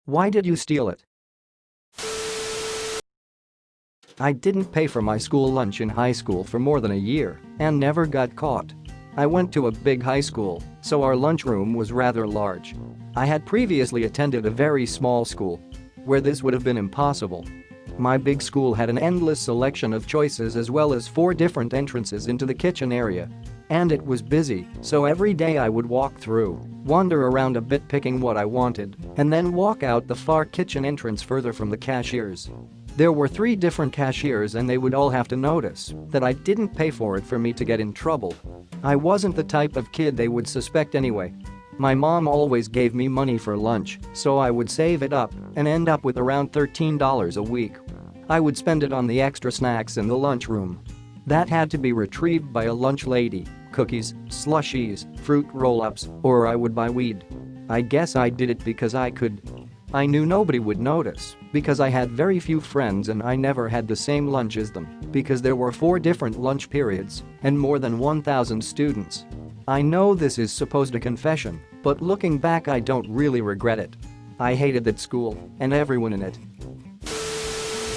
Why did you steal it? I didn't pay for my school lunch in high school for more than a year and never got caught. I went to a big high school, so our lunchroom was rather large. I had previously attended a very small school where this would have been impossible. My big school had an endless selection of choices as well as 4 different entrances into the kitchen area. And it was busy, so every day I would walk through, wander around a bit picking what I wanted, and then walk out the far kitchen entrance further from the cashiers. There were 3 different cashiers and they would all have to notice that I didn't pay for it for me to get in trouble. I wasn't the type of kid they would suspect anyway. My mom always gave me money for lunch, so I would save it up and end up with around $13 a week. I would spend it on the extra snacks in the lunchroom. That had to be retrieved by a lunch lady, cookies, slushies, fruit roll-ups, or I would buy weed. I guess I did it because I could. I knew nobody would notice because I had very few friends and I never had the same lunch as them because there were 4 different lunch periods and more than 1,000 students. I know this is supposed a confession, but looking back I don't really regret it. I hated that school and everyone in it.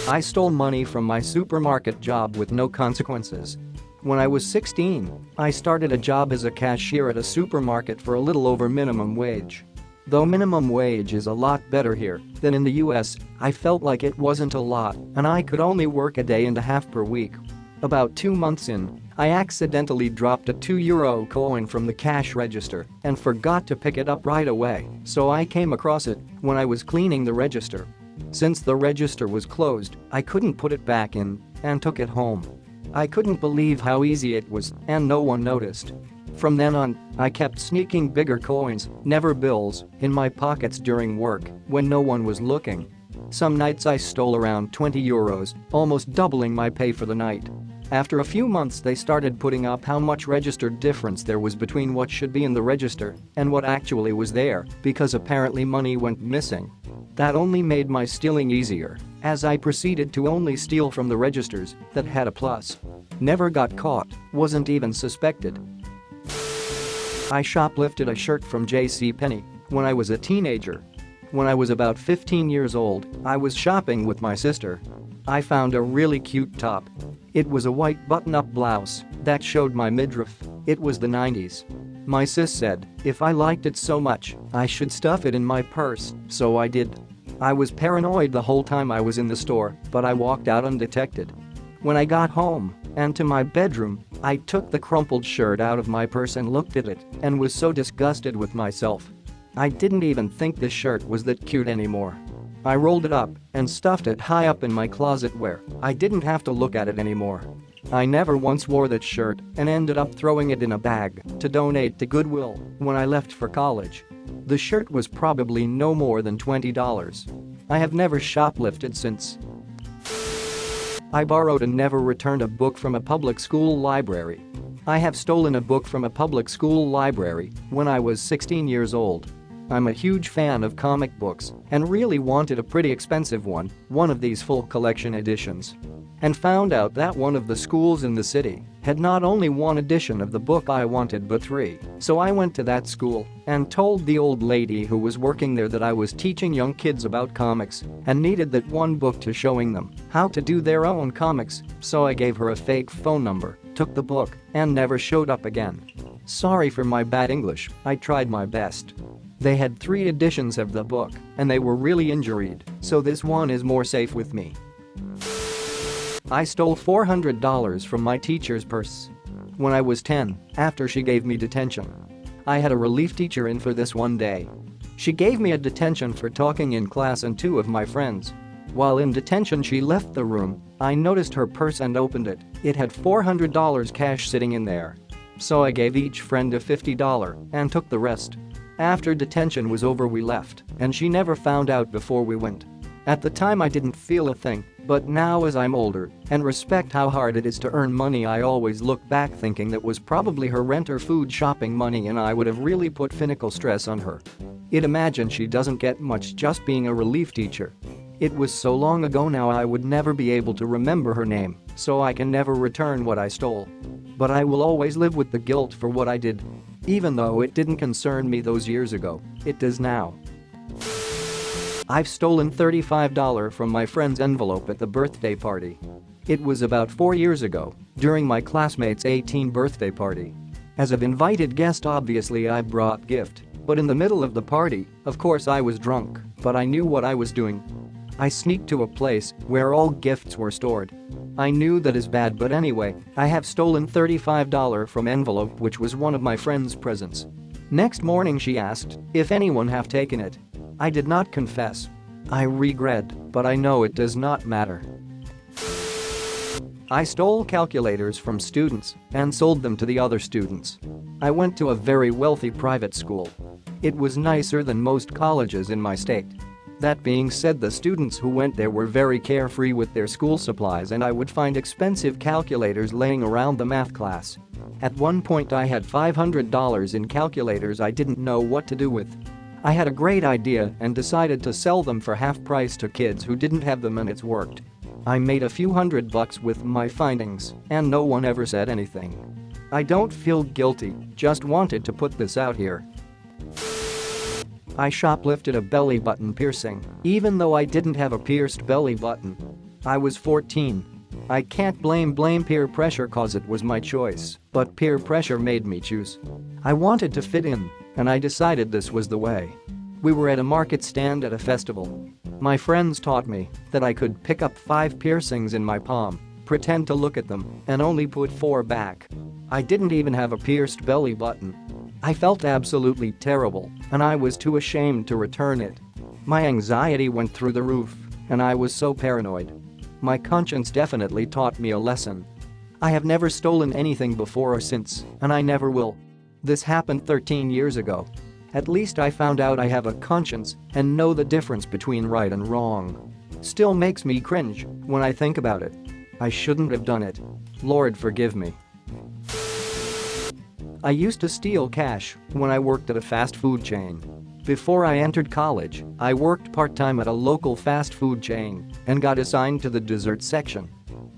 I stole money from my supermarket job with no consequences. When I was 16, I started a job as a cashier at a supermarket for a little over minimum wage. Though minimum wage is a lot better here than in the US, I felt like it wasn't a lot and I could only work a day and a half per week. About 2 months in, I accidentally dropped a €2 coin from the cash register and forgot to pick it up right away, so I came across it when I was cleaning the register. Since the register was closed, I couldn't put it back in and took it home. I couldn't believe how easy it was and no one noticed. From then on, I kept sneaking bigger coins, never bills, in my pockets during work when no one was looking. Some nights I stole around €20, almost doubling my pay for the night. After a few months they started putting up how much registered difference there was between what should be in the register and what actually was there because apparently money went missing. That only made my stealing easier, as I proceeded to only steal from the registers that had a plus. Never got caught, wasn't even suspected. I shoplifted a shirt from JCPenney when I was a teenager. When I was about 15 years old, I was shopping with my sister. I found a really cute top. It was a white button-up blouse that showed my midriff. It was the 90s. My sis said if I liked it so much, I should stuff it in my purse, so I did. I was paranoid the whole time I was in the store, but I walked out undetected. When I got home and to my bedroom, I took the crumpled shirt out of my purse and looked at it and was so disgusted with myself. I didn't even think this shirt was that cute anymore. I rolled it up and stuffed it high up in my closet where I didn't have to look at it anymore. I never once wore that shirt and ended up throwing it in a bag to donate to Goodwill when I left for college. The shirt was probably no more than $20. I have never shoplifted since. I borrowed and never returned a book from a public school library. I have stolen a book from a public school library when I was 16 years old. I'm a huge fan of comic books and really wanted a pretty expensive one of these full collection editions. And found out that one of the schools in the city had not only 1 edition of the book I wanted but 3, so I went to that school and told the old lady who was working there that I was teaching young kids about comics and needed that 1 book to showing them how to do their own comics, so I gave her a fake phone number, took the book, and never showed up again. Sorry for my bad English, I tried my best. They had 3 editions of the book and they were really injuried, so this one is more safe with me. I stole $400 from my teacher's purse when I was 10 after she gave me detention. I had a relief teacher in for this one day. She gave me a detention for talking in class and 2 of my friends. While in detention she left the room, I noticed her purse and opened it. It had $400 cash sitting in there. So I gave each friend a $50 and took the rest. After detention was over we left and she never found out before we went. At the time I didn't feel a thing, but now as I'm older and respect how hard it is to earn money I always look back thinking that was probably her rent or food shopping money and I would have really put financial stress on her. I'd imagine she doesn't get much just being a relief teacher. It was so long ago now I would never be able to remember her name, so I can never return what I stole. But I will always live with the guilt for what I did. Even though it didn't concern me those years ago, it does now. I've stolen $35 from my friend's envelope at the birthday party. It was about 4 years ago, during my classmate's 18th birthday party. As an invited guest, obviously I brought gift, but in the middle of the party, of course I was drunk, but I knew what I was doing. I sneaked to a place where all gifts were stored. I knew that is bad, but anyway, I have stolen $35 from envelope which was one of my friend's presents. Next morning she asked if anyone have taken it. I did not confess. I regret, but I know it does not matter. I stole calculators from students and sold them to the other students. I went to a very wealthy private school. It was nicer than most colleges in my state. That being said, the students who went there were very carefree with their school supplies, and I would find expensive calculators laying around the math class. At one point I had $500 in calculators I didn't know what to do with. I had a great idea and decided to sell them for half price to kids who didn't have them, and it's worked. I made a few $100 with my findings, and no one ever said anything. I don't feel guilty, just wanted to put this out here. I shoplifted a belly button piercing, even though I didn't have a pierced belly button. I was 14. I can't blame peer pressure cause it was my choice, but peer pressure made me choose. I wanted to fit in, and I decided this was the way. We were at a market stand at a festival. My friends taught me that I could pick up 5 piercings in my palm, pretend to look at them, and only put 4 back. I didn't even have a pierced belly button. I felt absolutely terrible, and I was too ashamed to return it. My anxiety went through the roof, and I was so paranoid. My conscience definitely taught me a lesson. I have never stolen anything before or since, and I never will. This happened 13 years ago. At least I found out I have a conscience and know the difference between right and wrong. Still makes me cringe when I think about it. I shouldn't have done it. Lord forgive me. I used to steal cash when I worked at a fast food chain. Before I entered college, I worked part-time at a local fast food chain and got assigned to the dessert section.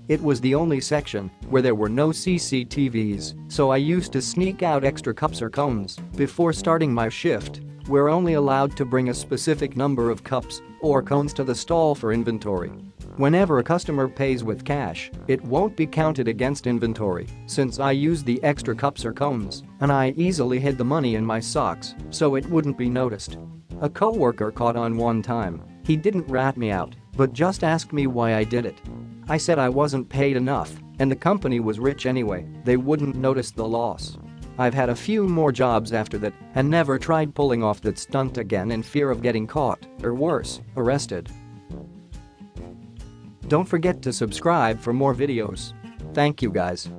It was the only section where there were no CCTVs, so I used to sneak out extra cups or cones before starting my shift. We're only allowed to bring a specific number of cups or cones to the stall for inventory. Whenever a customer pays with cash, it won't be counted against inventory since I used the extra cups or cones, and I easily hid the money in my socks so it wouldn't be noticed. A coworker caught on one time. He didn't rat me out, but just asked me why I did it. I said I wasn't paid enough, and the company was rich anyway, they wouldn't notice the loss. I've had a few more jobs after that and never tried pulling off that stunt again in fear of getting caught, or worse, arrested. Don't forget to subscribe for more videos. Thank you guys.